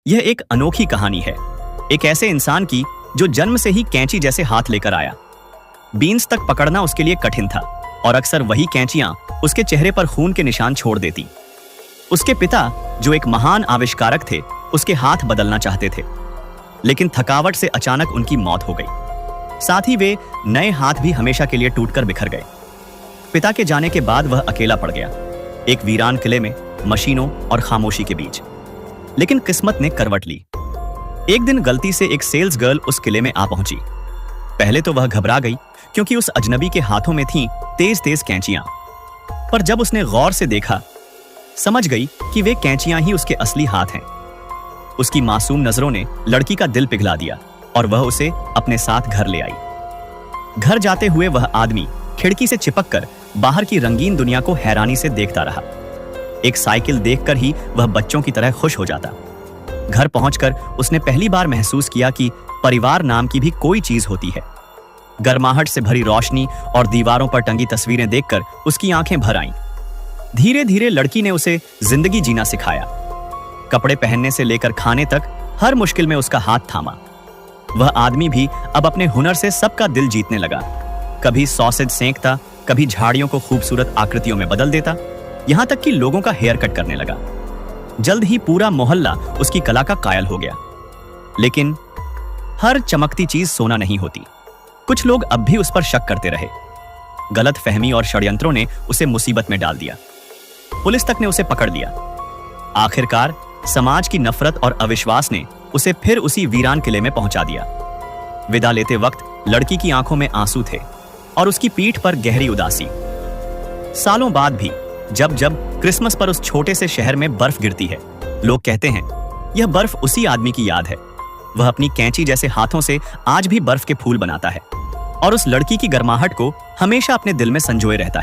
यह एक अनोखी कहानी है, एक ऐसे इंसान की जो जन्म से ही कैंची जैसे हाथ लेकर आया। बीन्स तक पकड़ना उसके लिए कठिन था और अक्सर वही कैंचियां उसके चेहरे पर खून के निशान छोड़ देती। उसके पिता, जो एक महान आविष्कारक थे, उसके हाथ बदलना चाहते थे, लेकिन थकावट से अचानक उनकी मौत हो गई। साथ ही वे नए हाथ भी हमेशा के लिए टूटकर बिखर गए। पिता के जाने के बाद वह अकेला पड़ गया, एक वीरान किले में, मशीनों और खामोशी के बीच। लेकिन किस्मत ने करवट ली। एक दिन गलती से एक सेल्स गर्ल उस किले में आ पहुंची। पहले तो वह घबरा गई, क्योंकि उस अजनबी के हाथों में थीं तेज तेज कैंचियां। पर जब उसने गौर से देखा, समझ गई कि वे कैंचियां ही उसके असली हाथ हैं। उसकी मासूम नजरों ने लड़की का दिल पिघला दिया और वह उसे अपने साथ घर ले आई। घर जाते हुए वह आदमी खिड़की से चिपककर बाहर की रंगीन दुनिया को हैरानी से देखता रहा। एक साइकिल देखकर ही वह बच्चों की तरह खुश हो जाता। घर पहुंचकर उसने पहली बार महसूस किया कि परिवार नाम की भी कोई चीज होती है। गर्माहट से भरी रोशनी और दीवारों पर टंगी तस्वीरें देखकर उसकी आंखें भर आईं। धीरे धीरे लड़की ने उसे जिंदगी जीना सिखाया। कपड़े पहनने से लेकर खाने तक हर मुश्किल में उसका हाथ थामा। वह आदमी भी अब अपने हुनर से सबका दिल जीतने लगा। कभी सॉसेज सेंकता, कभी झाड़ियों को खूबसूरत आकृतियों में बदल देता, यहां तक कि लोगों का हेयर कट करने लगा। जल्द ही पूरा मोहल्ला उसकी कला का कायल हो गया। लेकिन हर चमकती चीज सोना नहीं होती। कुछ लोग अब भी उस पर शक करते रहे। गलत फहमी और षड्यंत्रों ने उसे मुसीबत में डाल दिया। पुलिस तक ने उसे पकड़ लिया। आखिरकार समाज की नफरत और अविश्वास ने उसे फिर उसी वीरान किले में पहुंचा दिया। विदा लेते वक्त लड़की की आंखों में आंसू थे और उसकी पीठ पर गहरी उदासी। सालों बाद भी जब जब क्रिसमस पर उस छोटे से शहर में बर्फ गिरती है, लोग कहते हैं यह बर्फ उसी आदमी की याद है। वह अपनी कैंची जैसे हाथों से आज भी बर्फ के फूल बनाता है और उस लड़की की गर्माहट को हमेशा अपने दिल में संजोए रहता है।